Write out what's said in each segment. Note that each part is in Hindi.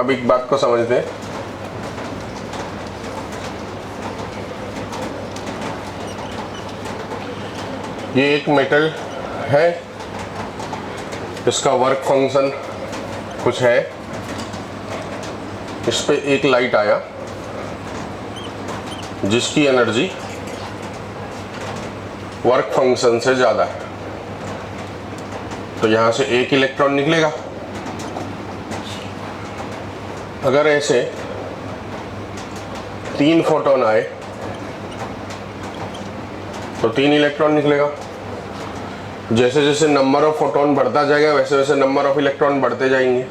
अब एक बात को समझते हैं, ये एक मेटल है, इसका वर्क फंक्शन कुछ है, इस पे एक लाइट आया जिसकी एनर्जी वर्क फंक्शन से ज़्यादा है, तो यहाँ से एक इलेक्ट्रॉन निकलेगा। अगर ऐसे 3 फोटोन आए तो 3 इलेक्ट्रॉन निकलेगा। जैसे जैसे नंबर ऑफ फोटोन बढ़ता जाएगा वैसे वैसे नंबर ऑफ इलेक्ट्रॉन बढ़ते जाएंगे।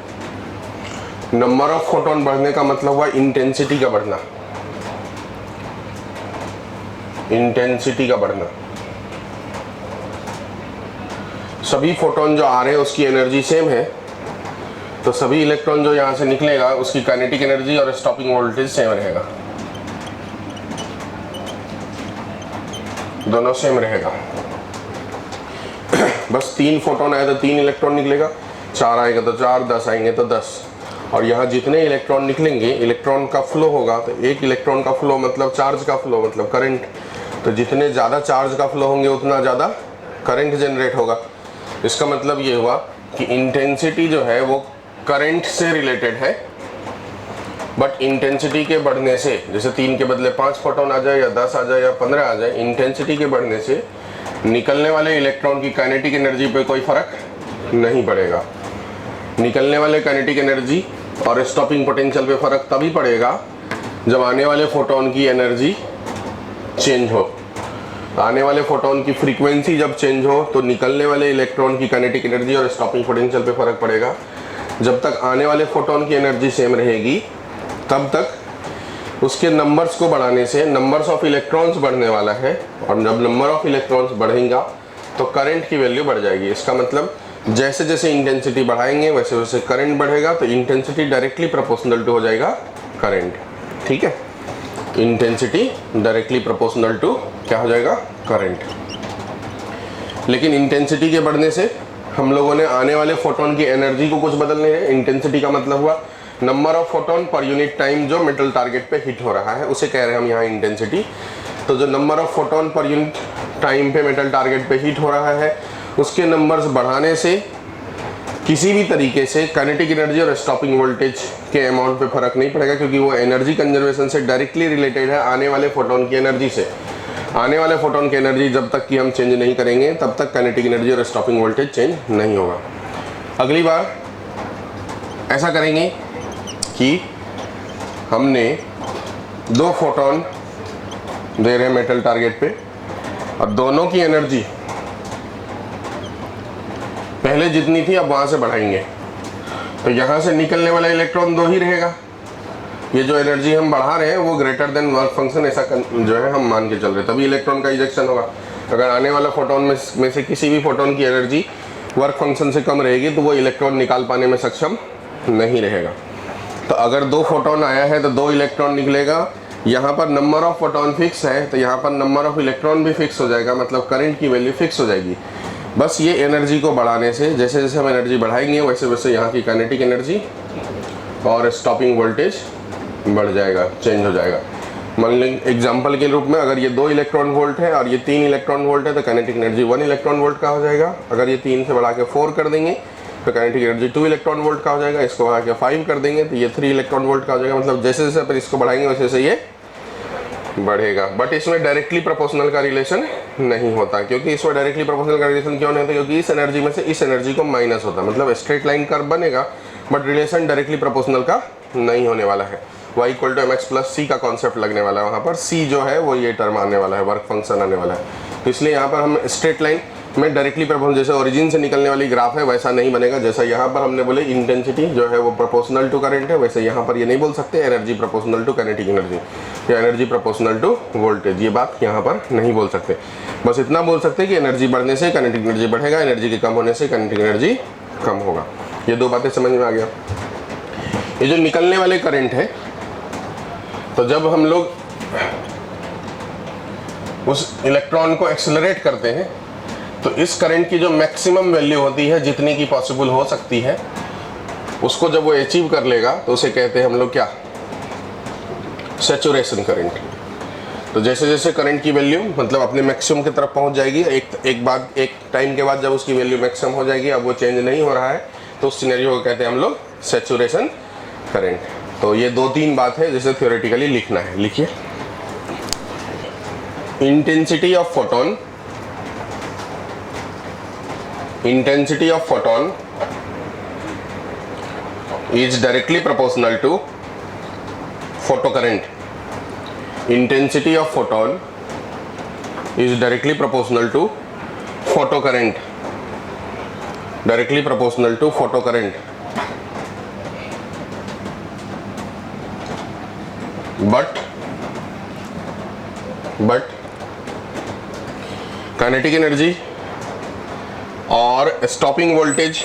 नंबर ऑफ फोटोन बढ़ने का मतलब हुआ इंटेंसिटी का बढ़ना, इंटेंसिटी का बढ़ना। सभी फोटोन जो आ रहे हैं उसकी एनर्जी सेम है, तो सभी इलेक्ट्रॉन जो यहाँ से निकलेगा उसकी काइनेटिक एनर्जी और स्टॉपिंग वोल्टेज सेम रहेगा, दोनों सेम रहेगा। बस 3 फोटोन आए तो 3 इलेक्ट्रॉन निकलेगा, 4 आएगा तो 4, 10 आएंगे तो 10। और यहाँ जितने इलेक्ट्रॉन निकलेंगे, इलेक्ट्रॉन का फ्लो होगा, तो एक इलेक्ट्रॉन का फ्लो मतलब चार्ज का फ्लो मतलब करंट। तो जितने ज़्यादा चार्ज का फ्लो होंगे उतना ज़्यादा करंट जनरेट होगा। इसका मतलब ये हुआ कि इंटेंसिटी जो है वो करंट से रिलेटेड है, बट इंटेंसिटी के बढ़ने से, जैसे 3 के बदले 5 फोटोन आ जाए या 10 आ जाए या 15 आ जाए, इंटेंसिटी के बढ़ने से निकलने वाले इलेक्ट्रॉन की काइनेटिक एनर्जी पे कोई फर्क नहीं पड़ेगा। निकलने वाले काइनेटिक एनर्जी और स्टॉपिंग पोटेंशियल पे फर्क तभी पड़ेगा जब आने वाले फोटोन की एनर्जी चेंज हो। आने वाले फोटोन की फ्रीक्वेंसी जब चेंज हो तो निकलने वाले इलेक्ट्रॉन की काइनेटिक एनर्जी और स्टॉपिंग पोटेंशियल पे फर्क पड़ेगा। जब तक आने वाले फोटोन की एनर्जी सेम रहेगी तब तक उसके नंबर्स को बढ़ाने से नंबर्स ऑफ इलेक्ट्रॉन्स बढ़ने वाला है, और जब नंबर ऑफ इलेक्ट्रॉन्स बढ़ेगा तो करंट की वैल्यू बढ़ जाएगी। इसका मतलब जैसे जैसे इंटेंसिटी बढ़ाएंगे वैसे वैसे करंट बढ़ेगा, तो इंटेंसिटी डायरेक्टली प्रोपोर्शनल टू हो जाएगा करंट। ठीक है, इंटेंसिटी डायरेक्टली प्रोपोर्शनल टू क्या हो जाएगा, करंट। लेकिन इंटेंसिटी के बढ़ने से हम लोगों ने आने वाले फोटोन की एनर्जी को कुछ बदलने है। इंटेंसिटी का मतलब हुआ number of photon per unit time जो मेटल टारगेट पे हिट हो रहा है, उसे कह रहे हैं हम यहाँ इंटेंसिटी। तो जो number of photon per unit time पे मेटल टारगेट पे हिट हो रहा है उसके नंबर्स बढ़ाने से किसी भी तरीके से काइनेटिक एनर्जी और स्टॉपिंग वोल्टेज के अमाउंट पे फर्क नहीं पड़ेगा, क्योंकि वो एनर्जी कंजर्वेशन से डायरेक्टली रिलेटेड है आने वाले फोटोन की एनर्जी से। आने वाले फोटोन की एनर्जी जब तक कि हम चेंज नहीं करेंगे तब तक काइनेटिक एनर्जी और स्टॉपिंग वोल्टेज चेंज नहीं होगा। अगली बार ऐसा करेंगे कि हमने 2 फोटोन दे रहे हैं मेटल टारगेट पे और दोनों की एनर्जी पहले जितनी थी अब वहाँ से बढ़ाएंगे, तो यहाँ से निकलने वाला इलेक्ट्रॉन 2 ही रहेगा। ये जो एनर्जी हम बढ़ा रहे हैं वो ग्रेटर देन वर्क फंक्शन ऐसा जो है हम मान के चल रहे हैं, तभी इलेक्ट्रॉन का इजेक्शन होगा। अगर आने वाला फोटोन में से किसी भी फोटोन की एनर्जी वर्क फंक्शन से कम रहेगी तो वो इलेक्ट्रॉन निकाल पाने में सक्षम नहीं रहेगा। तो अगर 2 फोटोन आया है तो 2 इलेक्ट्रॉन निकलेगा। यहाँ पर नंबर ऑफ फोटोन फिक्स है तो यहाँ पर नंबर ऑफ इलेक्ट्रॉन भी फिक्स हो जाएगा, मतलब करंट की वैल्यू फिक्स हो जाएगी। बस ये एनर्जी को बढ़ाने से, जैसे जैसे हम एनर्जी बढ़ाएंगे वैसे वैसे यहाँ की काइनेटिक एनर्जी और स्टॉपिंग वोल्टेज बढ़ जाएगा, चेंज हो जाएगा। मान लें एग्जाम्पल के रूप में अगर ये 2 इलेक्ट्रॉन वोल्ट है और ये 3 इलेक्ट्रॉन वोल्ट है तो काइनेटिक एनर्जी 1 इलेक्ट्रॉन वोल्ट का हो जाएगा। अगर ये 3 से बढ़ा के 4 कर देंगे तो काइनेटिक एनर्जी 2 इलेक्ट्रॉन वोल्ट का हो जाएगा। इसको बढ़ा के 5 कर देंगे तो ये 3 इलेक्ट्रॉन वोल्ट का हो जाएगा। मतलब जैसे जैसे अपन इसको बढ़ाएंगे वैसे वैसे ये बढ़ेगा। बट इसमें डायरेक्टली प्रोपोर्शनल का रिलेशन नहीं होता। क्योंकि इसमें डायरेक्टली प्रोपोर्शनल का रिलेशन क्यों नहीं होता? क्योंकि इस एनर्जी में से इस एनर्जी को माइनस होता है। मतलब स्ट्रेट लाइन कर्व बनेगा बट रिलेशन डायरेक्टली प्रोपोर्शनल का नहीं होने वाला है। y equal to mx plus c का कॉन्सेप्ट लगने वाला है। वहाँ पर c जो है वो ये टर्म आने वाला है, वर्क फंक्शन आने वाला है। तो इसलिए यहाँ पर हम स्ट्रेट लाइन में डायरेक्टली प्रोपोर्शनल, जैसे ओरिजिन से निकलने वाली ग्राफ है वैसा नहीं बनेगा। जैसा यहाँ पर हमने बोले इंटेंसिटी जो है वो प्रोपोर्शनल टू करंट है, वैसे यहाँ पर ये नहीं बोल सकते energy proportional to kinetic energy या एनर्जी प्रोपोर्शनल टू वोल्टेज। ये बात यहाँ पर नहीं बोल सकते। बस इतना बोल सकते कि एनर्जी बढ़ने से काइनेटिक एनर्जी बढ़ेगा, एनर्जी के कम होने से काइनेटिक एनर्जी कम होगा। ये 2 बातें समझ में आ गया। ये जो निकलने वाले करंट है, तो जब हम लोग उस इलेक्ट्रॉन को एक्सेलरेट करते हैं तो इस करंट की जो मैक्सिमम वैल्यू होती है, जितनी की पॉसिबल हो सकती है, उसको जब वो अचीव कर लेगा तो उसे कहते हैं हम लोग क्या, सैचुरेशन करंट। तो जैसे जैसे करंट की वैल्यू मतलब अपने मैक्सिमम की तरफ पहुंच जाएगी, एक टाइम के बाद जब उसकी वैल्यू मैक्सिमम हो जाएगी, अब वो चेंज नहीं हो रहा है, तो उस सिनेरियो को कहते हैं हम लोग सैचुरेशन करंट। तो ये 2-3 बात है जिसे थ्योरेटिकली लिखना है। लिखिए, intensity of photon, intensity of photon is directly proportional to photocurrent. Intensity of photon is directly proportional to photocurrent. Directly proportional to photocurrent. But kinetic energy or stopping voltage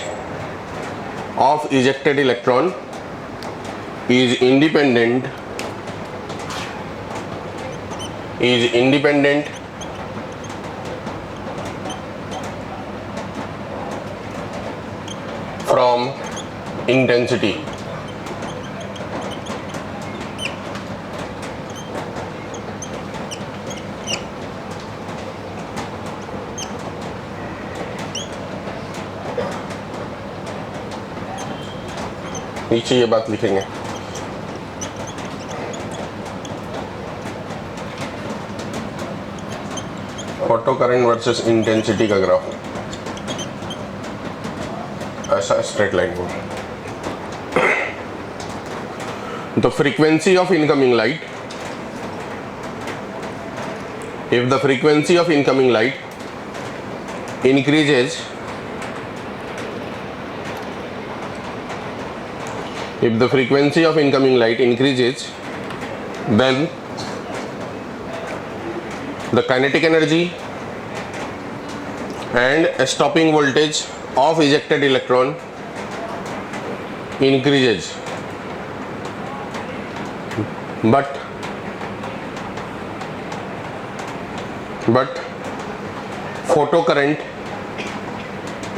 of ejected electron is independent from intensity. नीचे ये बात लिखेंगे, फोटो करंट वर्सेस इंटेंसिटी का ग्राफ, ऐसा स्ट्रेट लाइन हो। The frequency of incoming light, if the frequency of incoming light increases, if the frequency of incoming light increases, then the kinetic energy and stopping voltage of ejected electron increases, but photocurrent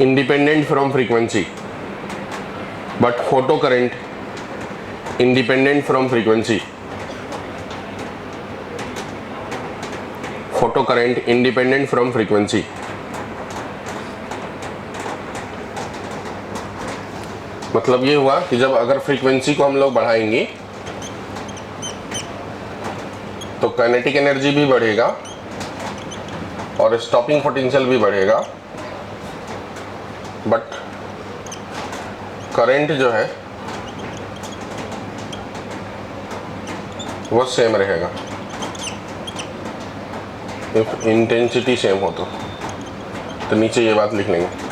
independent from frequency, but photocurrent independent from frequency, photocurrent independent from frequency। मतलब ये हुआ कि जब अगर फ्रीक्वेंसी को हम लोग बढ़ाएंगे तो काइनेटिक एनर्जी भी बढ़ेगा और स्टॉपिंग पोटेंशियल भी बढ़ेगा, बट करंट जो है वो सेम रहेगा, इफ इंटेंसिटी सेम हो तो नीचे ये बात लिख लेंगे।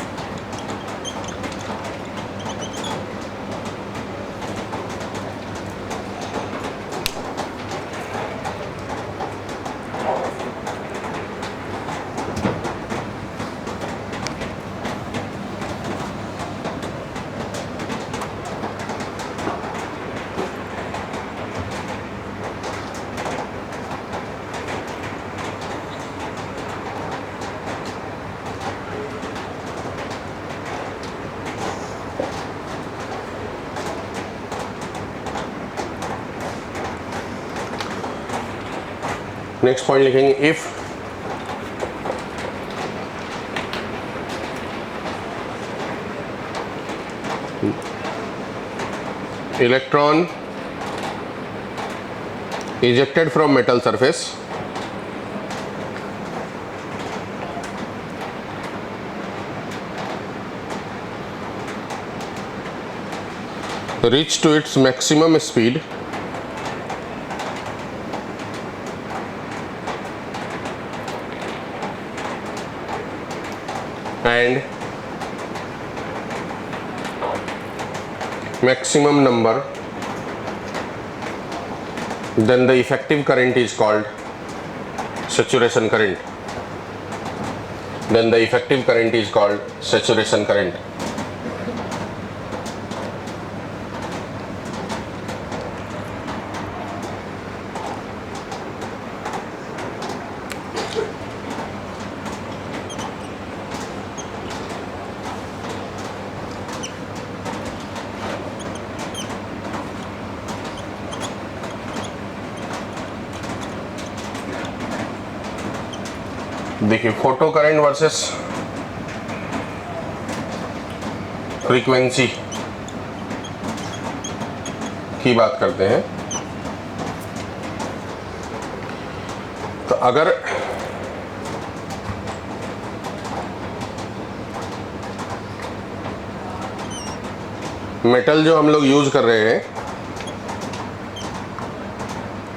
नेक्स्ट पॉइंट लिखेंगे, if electron ejected from metal surface reach to its maximum speed and maximum number, then the effective current is called saturation current. Then the effective current is called saturation current. देखिए फोटो करंट वर्सेस फ्रीक्वेंसी की बात करते हैं। तो अगर मेटल जो हम लोग यूज कर रहे हैं,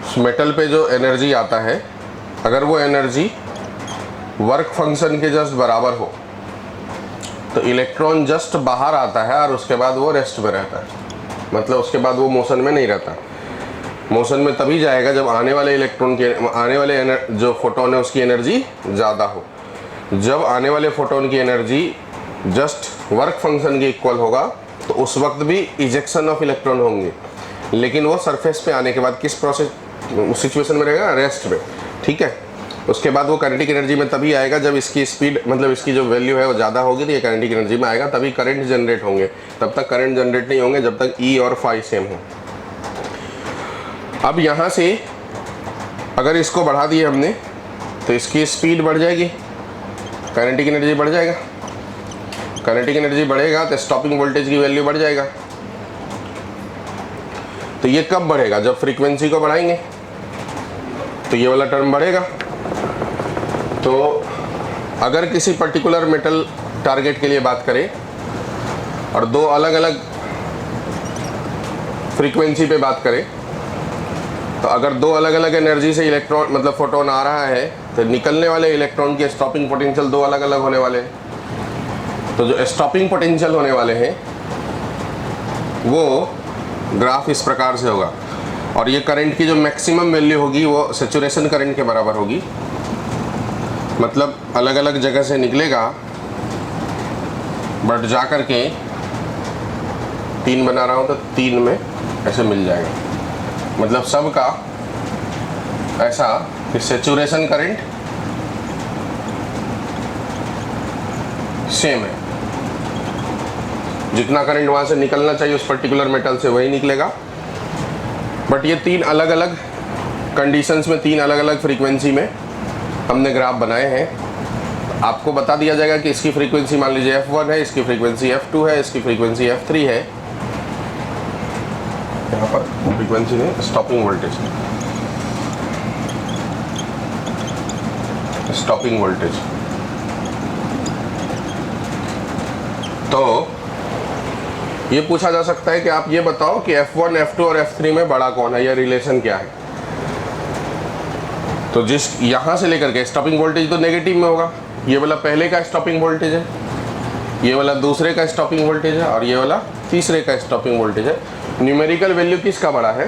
उस मेटल पे जो एनर्जी आता है, अगर वो एनर्जी वर्क फंक्शन के जस्ट बराबर हो तो इलेक्ट्रॉन जस्ट बाहर आता है और उसके बाद वो रेस्ट में रहता है। मतलब उसके बाद वो मोशन में नहीं रहता। मोशन में तभी जाएगा जब आने वाले इलेक्ट्रॉन के जो फोटोन है उसकी एनर्जी ज़्यादा हो। जब आने वाले फोटोन की एनर्जी जस्ट वर्क फंक्शन के इक्वल होगा तो उस वक्त भी इजेक्शन ऑफ इलेक्ट्रॉन होंगे, लेकिन वो सरफेस पे आने के बाद किस प्रोसेस सिचुएशन में रहेगा, रेस्ट में। ठीक है, उसके बाद वो काइनेटिक एनर्जी में तभी आएगा जब इसकी स्पीड मतलब इसकी जो वैल्यू है वो ज़्यादा होगी तो ये काइनेटिक एनर्जी में आएगा, तभी करंट जनरेट होंगे। तब तक करंट जनरेट नहीं होंगे जब तक ई और फाई सेम हो। अब यहाँ से अगर इसको बढ़ा दिए हमने तो इसकी स्पीड बढ़ जाएगी, काइनेटिक एनर्जी बढ़ जाएगा। काइनेटिक एनर्जी बढ़ेगा तो स्टॉपिंग वोल्टेज की वैल्यू बढ़ जाएगा। तो ये कब बढ़ेगा, जब फ्रीक्वेंसी को बढ़ाएंगे तो ये वाला टर्म बढ़ेगा। तो अगर किसी पर्टिकुलर मेटल टारगेट के लिए बात करें और दो अलग अलग फ्रीक्वेंसी पे बात करें, तो अगर दो अलग अलग एनर्जी से इलेक्ट्रॉन मतलब फोटोन आ रहा है तो निकलने वाले इलेक्ट्रॉन के स्टॉपिंग पोटेंशियल दो अलग अलग होने वाले हैं। तो जो स्टॉपिंग पोटेंशियल होने वाले हैं वो ग्राफ इस प्रकार से होगा, और ये करंट की जो मैक्सिमम वैल्यू होगी वो सैचुरेशन करंट के बराबर होगी। मतलब अलग अलग जगह से निकलेगा बट जा कर के 3 बना रहा हूँ तो 3 में ऐसे मिल जाएगा। मतलब सबका ऐसा कि सैचुरेशन करंट सेम है, जितना करंट वहाँ से निकलना चाहिए उस पर्टिकुलर मेटल से वही निकलेगा। बट ये 3 अलग अलग कंडीशंस में 3 अलग अलग फ्रीक्वेंसी में हमने ग्राफ बनाए हैं। आपको बता दिया जाएगा कि इसकी फ्रीक्वेंसी मान लीजिए F1 है, इसकी फ्रीक्वेंसी F2 है, इसकी फ्रीक्वेंसी F3 है। यहाँ पर फ्रीक्वेंसी में स्टॉपिंग वोल्टेज, स्टॉपिंग वोल्टेज। तो ये पूछा जा सकता है कि आप ये बताओ कि F1, F2 और F3 में बड़ा कौन है, या रिलेशन क्या है। तो जिस यहाँ से लेकर के स्टॉपिंग वोल्टेज तो नेगेटिव में होगा। ये वाला पहले का स्टॉपिंग वोल्टेज है, ये वाला दूसरे का स्टॉपिंग वोल्टेज है, और ये वाला तीसरे का स्टॉपिंग वोल्टेज है। न्यूमेरिकल वैल्यू किसका बड़ा है,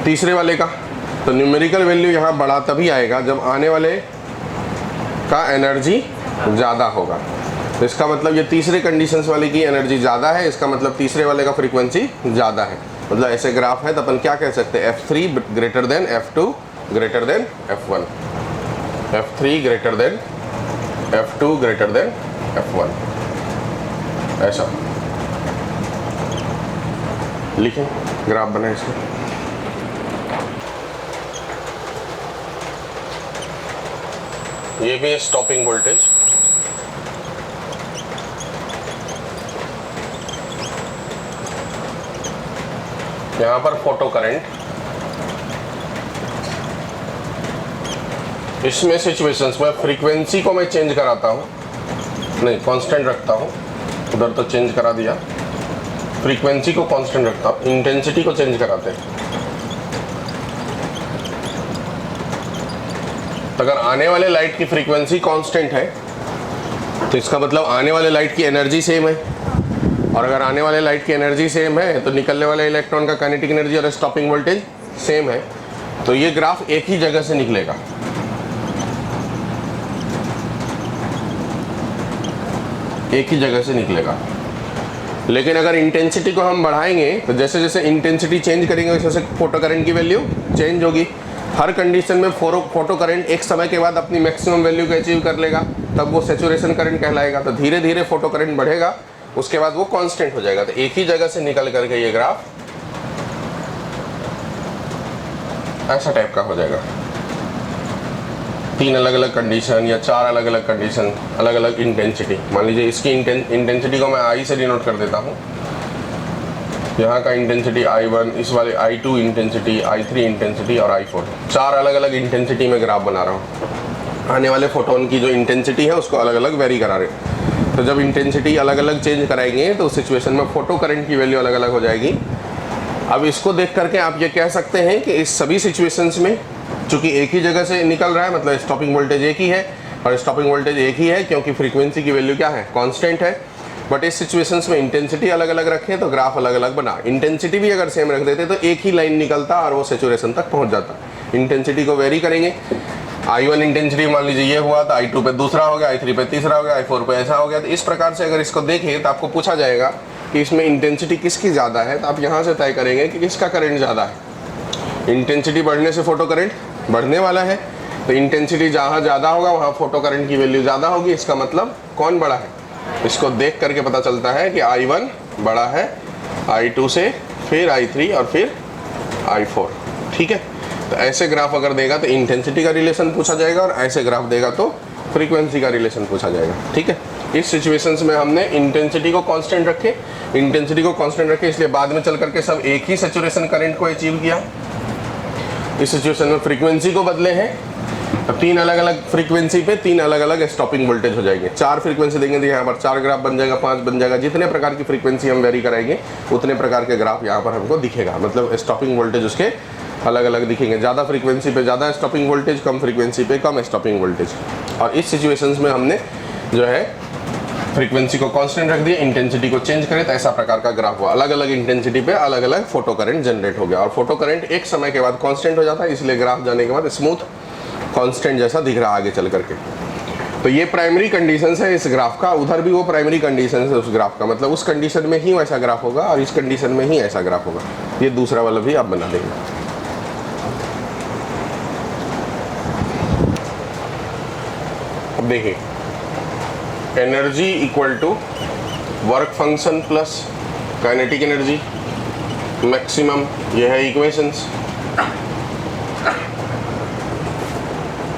तीसरे वाले का। तो न्यूमेरिकल वैल्यू यहाँ बड़ा तभी आएगा जब आने वाले का एनर्जी ज़्यादा होगा। तो इसका मतलब ये तीसरे कंडीशंस वाले की एनर्जी ज़्यादा है, इसका मतलब तीसरे वाले का फ्रीक्वेंसी ज़्यादा है। मतलब ऐसे ग्राफ है तो अपन क्या कह सकते हैं, F3 greater than F2 greater than F1, F3 greater than F2 greater than F1, ऐसा लिखें, ग्राफ बनाए इसको। ये भी है स्टॉपिंग वोल्टेज, यहाँ पर फोटो करंट। इसमें सिचुएशंस में फ्रीक्वेंसी को मैं चेंज कराता हूँ, नहीं कांस्टेंट रखता हूँ, उधर तो चेंज करा दिया। फ्रीक्वेंसी को कांस्टेंट रखता हूँ, इंटेंसिटी को चेंज कराते हैं। तो अगर आने वाले लाइट की फ्रीक्वेंसी कांस्टेंट है तो इसका मतलब आने वाले लाइट की एनर्जी सेम है, और अगर आने वाले लाइट की एनर्जी सेम है तो निकलने वाले इलेक्ट्रॉन का काइनेटिक एनर्जी और स्टॉपिंग वोल्टेज सेम है। तो ये ग्राफ एक ही जगह से निकलेगा। एक ही जगह से निकलेगा। लेकिन अगर इंटेंसिटी को हम बढ़ाएंगे तो जैसे जैसे इंटेंसिटी चेंज करेंगे वैसे वैसे फोटो करंट की वैल्यू चेंज होगी। हर कंडीशन में फोटो करंट एक समय के बाद अपनी मैक्सिमम वैल्यू को अचीव कर लेगा, तब वो सैचुरेशन करंट कहलाएगा। तो धीरे धीरे फोटो करंट बढ़ेगा, उसके बाद वो कांस्टेंट हो जाएगा। तो एक ही जगह से निकल करके ये ग्राफ ऐसा टाइप का हो जाएगा। 3 अलग अलग कंडीशन या 4 अलग अलग कंडीशन, अलग अलग इंटेंसिटी। मान लीजिए इसकी इंटेंसिटी को मैं आई से डिनोट कर देता हूँ। यहाँ का इंटेंसिटी I1, इस वाले I2 इंटेंसिटी, I3 इंटेंसिटी और I4, 4 अलग अलग इंटेंसिटी में ग्राफ बना रहा हूँ। आने वाले फोटोन की जो इंटेंसिटी है उसको अलग अलग वेरी करा रहे हैं। तो जब इंटेंसिटी अलग अलग चेंज कराएंगे तो उस सिचुएशन में फोटो करंट की वैल्यू अलग अलग हो जाएगी। अब इसको देख करके आप ये कह सकते हैं कि इस सभी सिचुएशंस में चूंकि एक ही जगह से निकल रहा है, मतलब स्टॉपिंग वोल्टेज एक ही है और स्टॉपिंग वोल्टेज एक ही है, क्योंकि फ्रीक्वेंसी की वैल्यू क्या है, कांस्टेंट है। बट इस सिचुएशंस में इंटेंसिटी अलग अलग रखें तो ग्राफ अलग अलग बना। इंटेंसिटी भी अगर सेम रख देते तो एक ही लाइन निकलता और वो सैचुरेशन तक पहुंच जाता। इंटेंसिटी को वेरी करेंगे। I1 इंटेंसिटी मान लीजिए ये हुआ तो I2 पे दूसरा हो गया, I3 पे तीसरा हो गया, I4 पे ऐसा हो गया। तो इस प्रकार से अगर इसको देखें तो आपको पूछा जाएगा कि इसमें इंटेंसिटी किसकी ज़्यादा है, तो आप यहाँ से तय करेंगे कि किसका करंट ज़्यादा है। इंटेंसिटी बढ़ने से फोटो करंट बढ़ने वाला है, तो इंटेंसिटी जहाँ ज़्यादा होगा वहाँ फोटो करंट की वैल्यू ज़्यादा होगी। इसका मतलब कौन बड़ा है, इसको देख करके पता चलता है कि I1 बड़ा है I2 से, फिर I3 और फिर I4। ठीक है, तो ऐसे ग्राफ अगर देगा तो इंटेंसिटी का रिलेशन पूछा जाएगा और ऐसे ग्राफ देगा तो फ्रीक्वेंसी का रिलेशन पूछा जाएगा। ठीक है, इस सिचुएशंस में हमने इंटेंसिटी को कांस्टेंट रखे, इसलिए बाद में चल करके सब एक ही सैचुरेशन करंट को अचीव किया। इस सिचुएशन में फ्रीक्वेंसी को बदले हैं, तो 3 अलग अलग फ्रीक्वेंसी पे 3 अलग अलग स्टॉपिंग वोल्टेज हो जाएंगे। 4 फ्रीक्वेंसी देंगे तो यहाँ पर 4 ग्राफ बन जाएगा, 5 बन जाएगा। जितने प्रकार की फ्रीक्वेंसी हम वेरी कराएंगे उतने प्रकार के ग्राफ यहाँ पर हमको दिखेगा, मतलब स्टॉपिंग वोल्टेज उसके अलग अलग दिखेंगे। ज़्यादा फ्रीक्वेंसी पे ज़्यादा स्टॉपिंग वोल्टेज, कम फ्रीक्वेंसी पे कम स्टॉपिंग वोल्टेज। और इस सिचुएशंस में हमने जो है फ्रीक्वेंसी को कांस्टेंट रख दिया, इंटेंसिटी को चेंज करें तो ऐसा प्रकार का ग्राफ हुआ। अलग अलग इंटेंसिटी पे अलग अलग फोटो करंट जनरेट हो गया और फोटो करंट एक समय के बाद कांस्टेंट हो जाता है, इसलिए ग्राफ जाने के बाद स्मूथ कांस्टेंट जैसा दिख रहा है आगे चल करके। तो ये प्राइमरी कंडीशंस है इस ग्राफ का, उधर भी वो प्राइमरी कंडीशंस है उस ग्राफ का, मतलब उस कंडीशन में ही वैसा ग्राफ होगा और इस कंडीशन में ही ऐसा ग्राफ होगा। ये दूसरा वाला भी आप बना देंगे। अब देखिए, energy equal to work function plus kinetic energy maximum, ये है इक्वेशंस।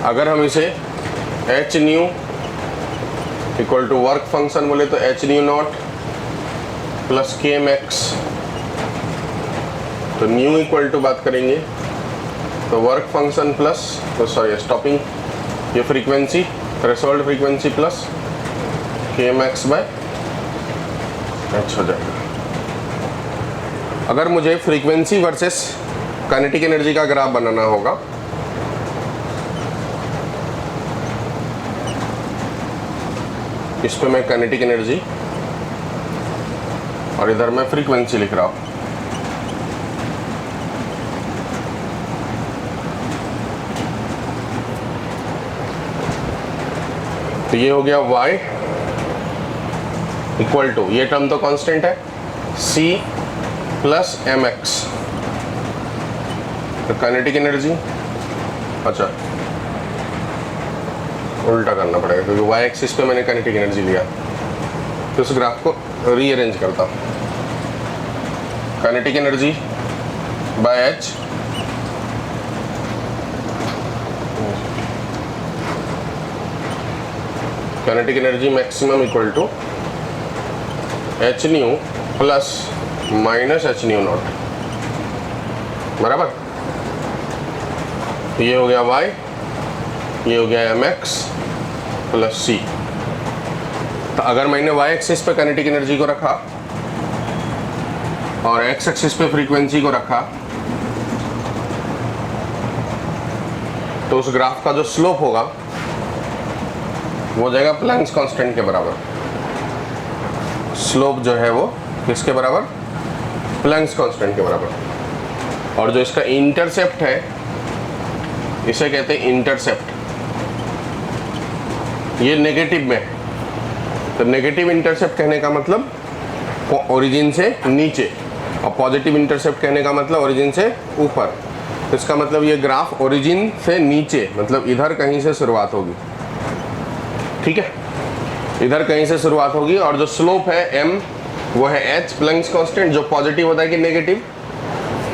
अगर हम इसे H nu equal to work function बोले तो H nu not plus K max, तो न्यू इक्वल टू बात करेंगे तो वर्क फंक्शन प्लस, तो सॉरी स्टॉपिंग, ये frequency threshold frequency plus K max by H हो जाएगा। अगर मुझे फ्रीक्वेंसी वर्सेस काइनेटिक एनर्जी का ग्राफ बनाना होगा इस पे मैं काइनेटिक एनर्जी और इधर मैं फ्रीक्वेंसी लिख रहा हूं। तो ये हो गया y इक्वल टू, ये टर्म तो कांस्टेंट है, c प्लस एम एक्स, तो काइनेटिक एनर्जी, अच्छा उल्टा करना पड़ेगा क्योंकि y एक्सिस पे मैंने काइनेटिक एनर्जी लिया। तो उस ग्राफ को रीअरेंज करता हूँ। Kinetic energy by h kinetic energy maximum equal to H nu plus minus H nu not, बराबर। ये हो गया y, ये हो गया एम एक्स प्लस सी। तो अगर मैंने y एक्सिस पे काइनेटिक एनर्जी को रखा और x एक्सिस पे फ्रीक्वेंसी को रखा तो उस ग्राफ का जो स्लोप होगा वो हो जाएगा प्लैंक्स कांस्टेंट के बराबर। स्लोप जो है वो किसके बराबर, प्लैंक्स कांस्टेंट के बराबर। और जो इसका इंटरसेप्ट है इसे कहते हैं इंटरसेप्ट, ये नेगेटिव में है। तो नेगेटिव इंटरसेप्ट कहने का मतलब ओरिजिन से नीचे और पॉजिटिव इंटरसेप्ट कहने का मतलब ओरिजिन से ऊपर। तो इसका मतलब ये ग्राफ ओरिजिन से नीचे, मतलब इधर कहीं से शुरुआत होगी, ठीक है, इधर कहीं से शुरुआत होगी। और जो स्लोप है m वो है h प्लैंक्स कांस्टेंट, जो पॉजिटिव होता है कि नेगेटिव,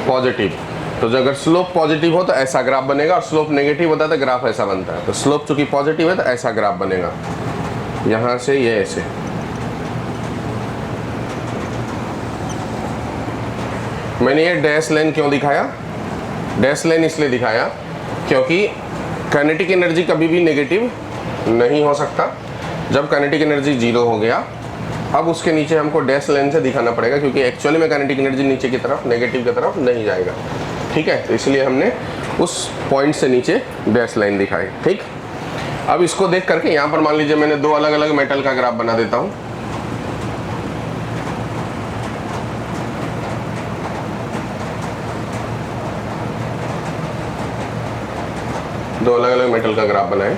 पॉजिटिव। तो जो अगर स्लोप पॉजिटिव हो तो ऐसा ग्राफ बनेगा, और स्लोप नेगेटिव होता है तो ग्राफ ऐसा बनता है। तो स्लोप चूंकि पॉजिटिव है तो ऐसा ग्राफ बनेगा, यहाँ से ये ऐसे। मैंने ये डैश लाइन क्यों दिखाया? डैश लाइन इसलिए दिखाया क्योंकि काइनेटिक एनर्जी कभी भी नेगेटिव नहीं हो सकता। जब काइनेटिक एनर्जी जीरो हो गया, अब उसके नीचे हमको डैश लाइन से दिखाना पड़ेगा, क्योंकि एक्चुअली में काइनेटिक एनर्जी नीचे की तरफ, नेगेटिव की तरफ नहीं जाएगा। ठीक है, तो इसलिए हमने उस पॉइंट से नीचे डैश लाइन दिखाई। ठीक, अब इसको देख करके यहाँ पर मान लीजिए मैंने दो अलग अलग मेटल का ग्राफ बना देता हूँ। दो अलग अलग मेटल का ग्राफ बनाए,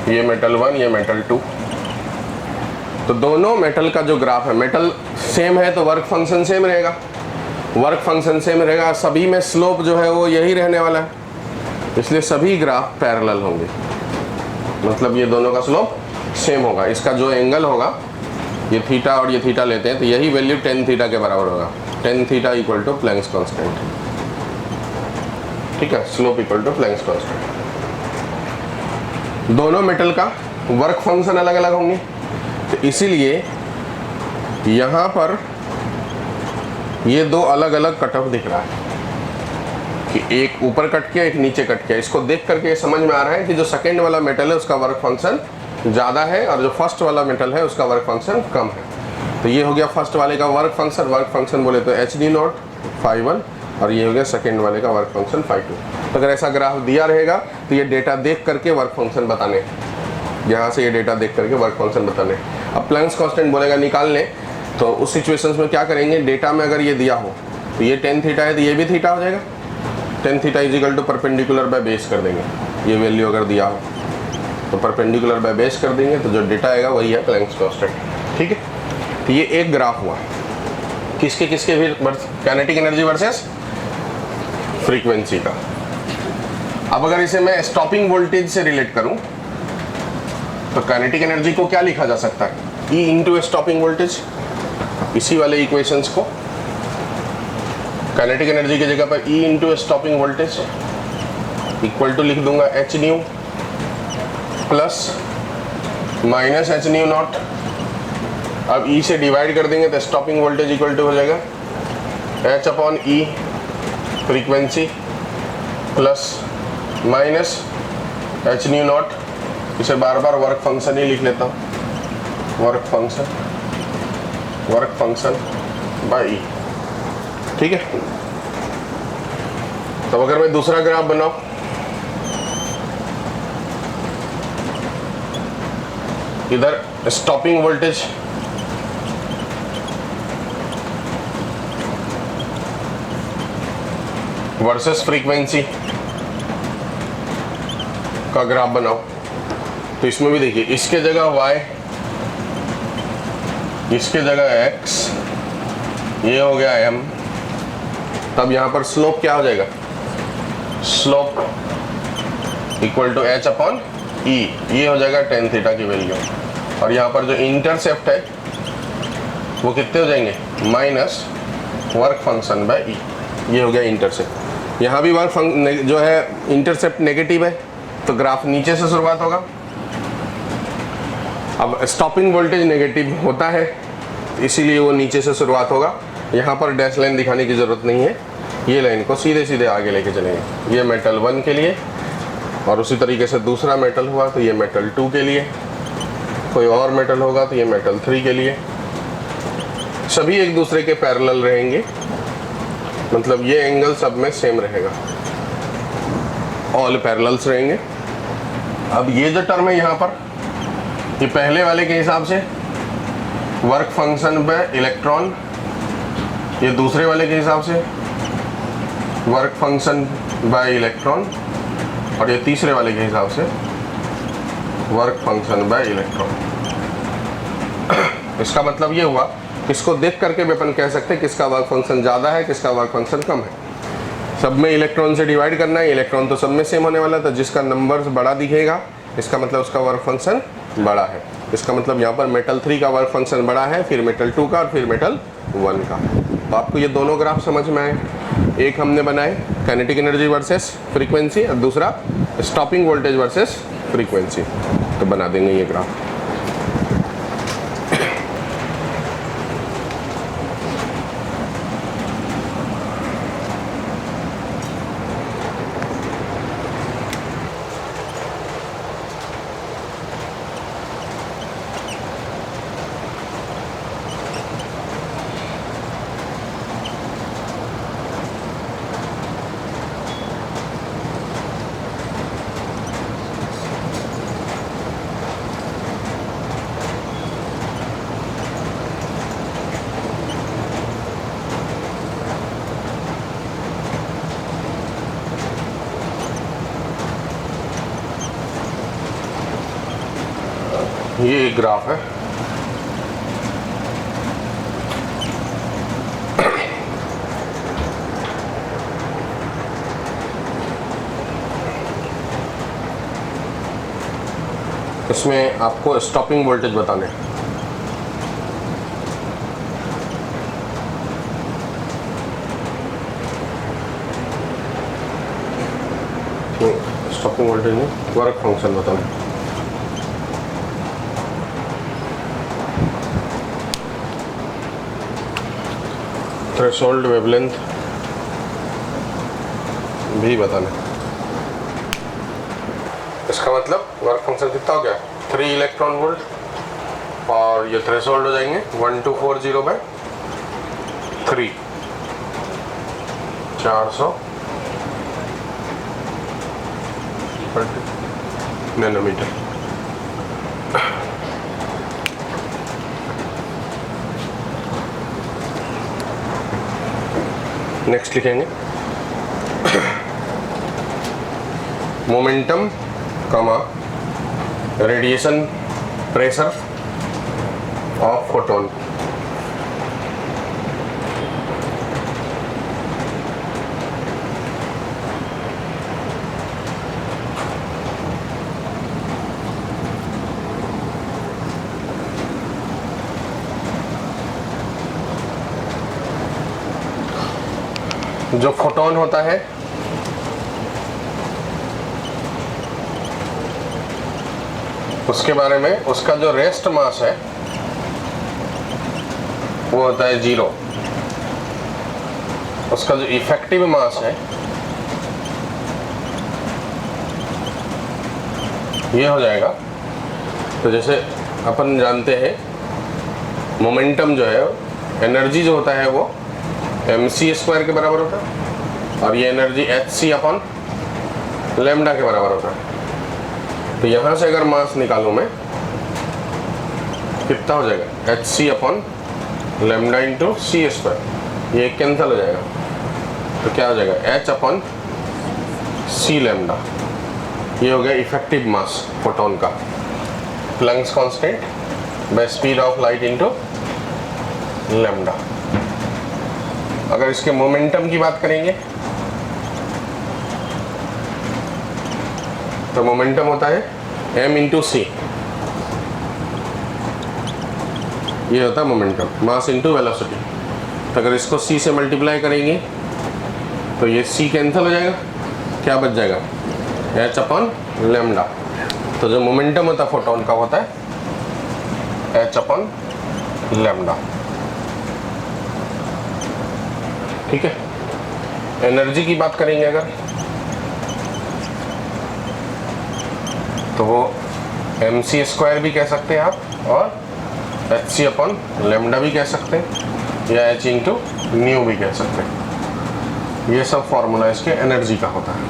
ये मेटल 1, ये मेटल 2। तो दोनों मेटल का जो ग्राफ है, मेटल सेम है तो वर्क फंक्शन सेम रहेगा, वर्क फंक्शन सेम रहेगा, सभी में स्लोप जो है वो यही रहने वाला है, इसलिए सभी ग्राफ पैरेलल होंगे। मतलब ये दोनों का स्लोप सेम होगा। इसका जो एंगल होगा, ये थीटा और ये थीटा लेते हैं तो यही वैल्यू tan थीटा के बराबर होगा। tan theta equal to Planck's constant. ठीक है, slope equal to Planck's constant. दोनों मेटल का वर्क फंक्शन अलग अलग होंगे, तो इसीलिए यहाँ पर ये दो अलग अलग कट ऑफ दिख रहा है कि एक ऊपर कट किया, एक नीचे कट किया। इसको देख करके समझ में आ रहा है कि जो सेकंड वाला मेटल है उसका वर्क फंक्शन ज़्यादा है और जो फर्स्ट वाला मेटल है उसका वर्क फंक्शन कम है। तो ये हो गया फर्स्ट वाले का वर्क फंक्शन। वर्क फंक्शन बोले तो hd0 φ1, और ये हो गया सेकंड वाले का वर्क फंक्शन φ2। तो अगर ऐसा ग्राफ दिया रहेगा तो ये डेटा देख करके वर्क फंक्शन बताने, यहाँ से ये डेटा देख करके वर्क फंक्शन बताने। अब प्लैंक्स कांस्टेंट बोलेगा निकालने, तो उस सिचुएशंस में क्या करेंगे, डेटा में अगर ये दिया हो तो ये tan थीटा है तो ये भी थीटा हो जाएगा। tan theta is equal to perpendicular by base कर देंगे। ये वैल्यू अगर दिया हो तो परपेंडिकुलर बाय बेस कर देंगे, तो जो डेटा आएगा वही है प्लैंक्स कांस्टेंट। ठीक है, तो ये एक ग्राफ हुआ किसके किसके भी, काइनेटिक एनर्जी वर्सेस फ्रीक्वेंसी का। अब अगर इसे मैं स्टॉपिंग वोल्टेज से रिलेट करूं तो काइनेटिक एनर्जी को क्या लिखा जा सकता है, E इंटू स्टॉपिंग वोल्टेज। इसी वाले इक्वेशंस को काइनेटिक एनर्जी की जगह पर E into stopping voltage equal to लिख दूंगा h nu plus minus h nu not. अब E से डिवाइड कर देंगे तो स्टॉपिंग वोल्टेज इक्वल टू हो जाएगा h upon E frequency plus minus h nu not. इसे बार बार वर्क फंक्शन ही लिख लेता हूँ, वर्क फंक्शन बाय E। ठीक है, तो अगर मैं दूसरा ग्राफ बनाऊं, इधर स्टॉपिंग वोल्टेज वर्सेस फ्रीक्वेंसी का ग्राफ बनाओ, तो इसमें भी देखिए इसके जगह y, इसके जगह x, ये हो गया m। तब यहाँ पर स्लोप क्या हो जाएगा, slope equal to h upon E। ये हो जाएगा tan थीटा की वैल्यू, और यहाँ पर जो इंटरसेप्ट है वो कितने हो जाएंगे, minus work function by E। ये हो गया इंटरसेप्ट। यहाँ भी वर्क जो है इंटरसेप्ट नेगेटिव है तो ग्राफ नीचे से शुरुआत होगा। अब स्टॉपिंग वोल्टेज नेगेटिव होता है इसीलिए वो नीचे से शुरुआत होगा। यहाँ पर डैश लाइन दिखाने की ज़रूरत नहीं है, ये लाइन को सीधे सीधे आगे लेके चलेंगे। ये मेटल 1 के लिए, और उसी तरीके से दूसरा मेटल हुआ तो ये मेटल 2 के लिए, कोई और मेटल होगा तो ये मेटल 3 के लिए। सभी एक दूसरे के पैरेलल रहेंगे, मतलब ये एंगल सब में सेम रहेगा, ऑल पैरेलल्स रहेंगे। अब ये जो टर्म है यहाँ पर, ये पहले वाले के हिसाब से वर्क फंक्शन बाय इलेक्ट्रॉन, ये दूसरे वाले के हिसाब से वर्क फंक्शन बाय इलेक्ट्रॉन, और ये तीसरे वाले के हिसाब से वर्क फंक्शन बाय इलेक्ट्रॉन। इसका मतलब ये हुआ, इसको देख करके भी अपन कह सकते हैं किसका वर्क फंक्शन ज़्यादा है, किसका वर्क फंक्शन कम है। सब में इलेक्ट्रॉन से डिवाइड करना है, इलेक्ट्रॉन तो सब में सेम होने वाला है, तो जिसका नंबर्स बड़ा दिखेगा इसका मतलब उसका वर्क फंक्शन बड़ा है। इसका मतलब यहाँ पर मेटल 3 का वर्क फंक्शन बड़ा है, फिर मेटल 2 का, और फिर मेटल 1 का। तो आपको ये दोनों ग्राफ समझ में आए। एक हमने बनाए काइनेटिक एनर्जी वर्सेस फ्रीक्वेंसी और दूसरा स्टॉपिंग वोल्टेज वर्सेस फ्रीक्वेंसी। तो बना देंगे ये ग्राफ। ये एक ग्राफ है। इसमें आपको स्टॉपिंग वोल्टेज बताने हैं। स्टॉपिंग वोल्टेज नहीं, वर्क फंक्शन बताना है। थ्रेशोल्ड वेवलेंथ भी बताना। इसका मतलब वर्क फंक्शन कितना हो गया 3 इलेक्ट्रॉन वोल्ट और ये थ्रेशोल्ड हो जाएंगे 1240/3 400 नैनोमीटर। नेक्स्ट लिखेंगे मोमेंटम कमा रेडिएशन प्रेशर ऑफ फोटोन। जो फोटोन होता है उसके बारे में, उसका जो रेस्ट मास है वो होता है 0। उसका जो इफेक्टिव मास है ये हो जाएगा। तो जैसे अपन जानते हैं मोमेंटम जो है, एनर्जी जो होता है वो mc² के बराबर होता है और ये एनर्जी hc/λ के बराबर होता है। तो यहाँ से अगर मास निकालूं मैं कितना हो जाएगा hc/λ इंटू c²। ये कैंसिल हो जाएगा तो क्या हो जाएगा h/c⁻। ये हो गया इफेक्टिव मास फोटोन का, Planck's constant bye speed of light into lambda. अगर इसके मोमेंटम की बात करेंगे तो मोमेंटम होता है m इंटू सी। ये होता है मोमेंटम, मास इंटू वेलोसिटी। तो अगर इसको c से मल्टीप्लाई करेंगे तो ये c कैंसिल हो जाएगा, क्या बच जाएगा h/λ। तो जो मोमेंटम होता है फोटोन का होता है h/λ। ठीक है। एनर्जी की बात करेंगे अगर तो वो mc² भी कह सकते हैं आप और hc/λ भी कह सकते हैं या h इंटू न्यू भी कह सकते हैं। ये सब फॉर्मूला इसके एनर्जी का होता है।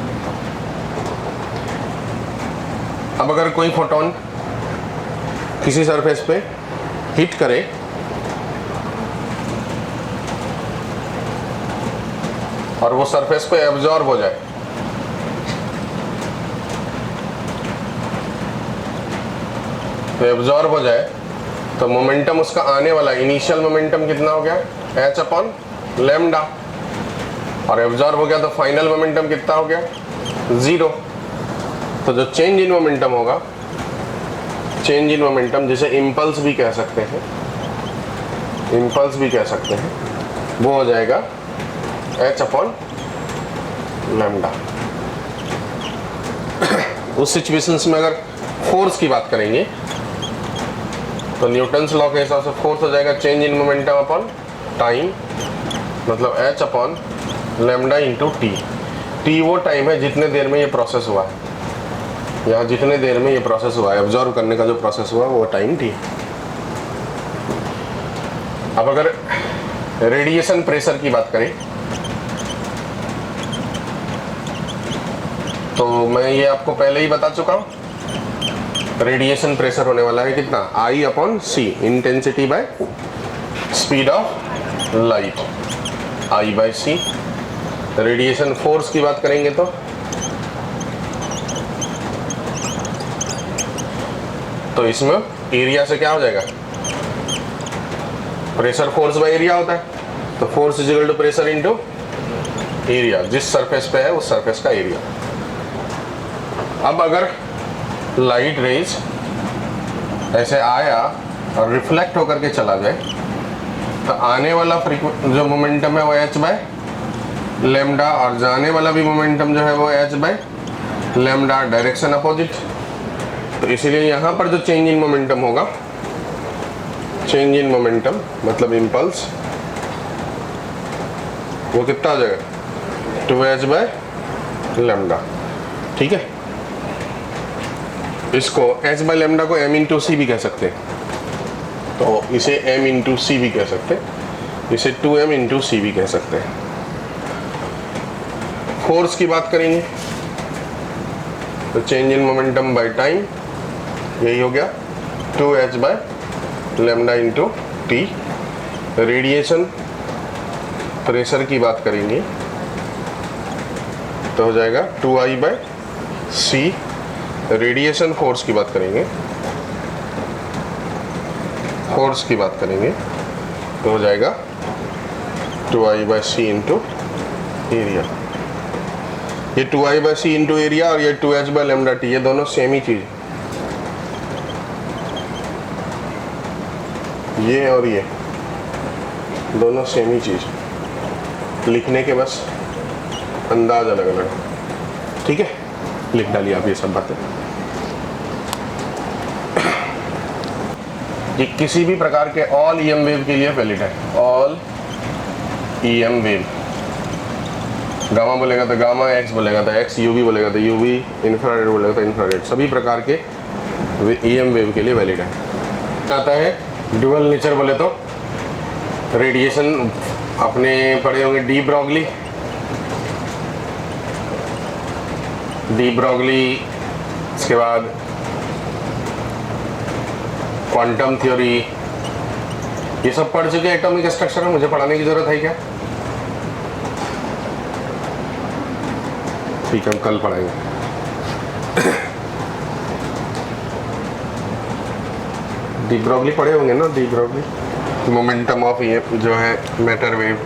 अब अगर कोई फोटोन किसी सरफेस पे हिट करे और वो सरफेस पे एब्जॉर्ब हो जाए तो एब्जॉर्ब हो जाए तो मोमेंटम उसका आने वाला इनिशियल मोमेंटम कितना हो गया h/λ और एब्जॉर्ब हो गया तो फाइनल मोमेंटम कितना हो गया 0। तो जो चेंज इन मोमेंटम होगा, चेंज इन मोमेंटम जिसे इम्पल्स भी कह सकते हैं, इम्पल्स भी कह सकते हैं, वो हो जाएगा h अपॉन लैम्डा। उस सिचुएशंस में अगर फोर्स की बात करेंगे तो न्यूटन्स लॉ के हिसाब से फोर्स हो जाएगा change in momentum upon time, मतलब h upon lambda into T. T वो टाइम है जितने देर में ये प्रोसेस हुआ है, यहाँ जितने देर में ये प्रोसेस हुआ है, ऑब्जर्व करने का जो प्रोसेस हुआ वो टाइम टी। अब अगर रेडिएशन प्रेशर की बात करें तो मैं ये आपको पहले ही बता चुका हूँ, रेडिएशन प्रेशर होने वाला है कितना, I upon C, intensity by speed of light, I by C. Radiation force की बात करेंगे तो इसमें एरिया से क्या हो जाएगा, प्रेशर फोर्स बाय एरिया होता है, तो force is equal to pressure into area, जिस सरफेस पे है उस सरफेस का एरिया। अब अगर लाइट रेज ऐसे आया और रिफ्लेक्ट होकर के चला जाए तो आने वाला जो मोमेंटम है वो h बाय लैम्डा और जाने वाला भी मोमेंटम जो है वो h by lambda, direction opposite. तो इसीलिए यहाँ पर जो चेंज इन मोमेंटम होगा, चेंज इन मोमेंटम मतलब इम्पल्स, वो कितना आ जाएगा 2h बाय लैम्डा। ठीक है, इसको h बाय लैम्डा को m इंटू सी भी कह सकते हैं, तो इसे m इंटू सी भी कह सकते हैं, इसे 2m इंटू सी भी कह सकते हैं। फोर्स की बात करेंगे तो change in momentum by time, यही हो गया 2h by lambda into T. Radiation pressure की बात करेंगे तो हो जाएगा 2I bye C. Radiation force की बात करेंगे, फोर्स की बात करेंगे तो हो जाएगा 2I बाय सी इंटू एरिया। ये 2I बाय सी इंटू एरिया और ये 2h बाय लैम्डा टी, ये दोनों सेम ही चीज, ये और ये दोनों सेम ही चीज, लिखने के बस अंदाज अलग अलग। ठीक है, लिख डालिए आप ये सब बातें। ये किसी भी प्रकार के ऑल EM वेव के लिए वैलिड है, ऑल EM वेव। गामा बोलेगा तो गामा, एक्स बोलेगा तो एक्स, यूवी बोलेगा तो यूवी, इंफ्रारेड बोलेगा तो इंफ्रारेड, सभी प्रकार के EM वेव के लिए वैलिड है। आता है ड्यूअल नेचर बोले तो रेडिएशन अपने पढ़े होंगे डी ब्रॉगली, इसके बाद क्वांटम थ्योरी, ये सब पढ़ चुके एटॉमिक स्ट्रक्चर में, मुझे पढ़ाने की जरूरत है क्या? ठीक है, हम कल पढ़ाएंगे। डी ब्रॉगली पढ़े होंगे ना, डी ब्रॉगली, मोमेंटम ऑफ ये जो है मैटर वेव।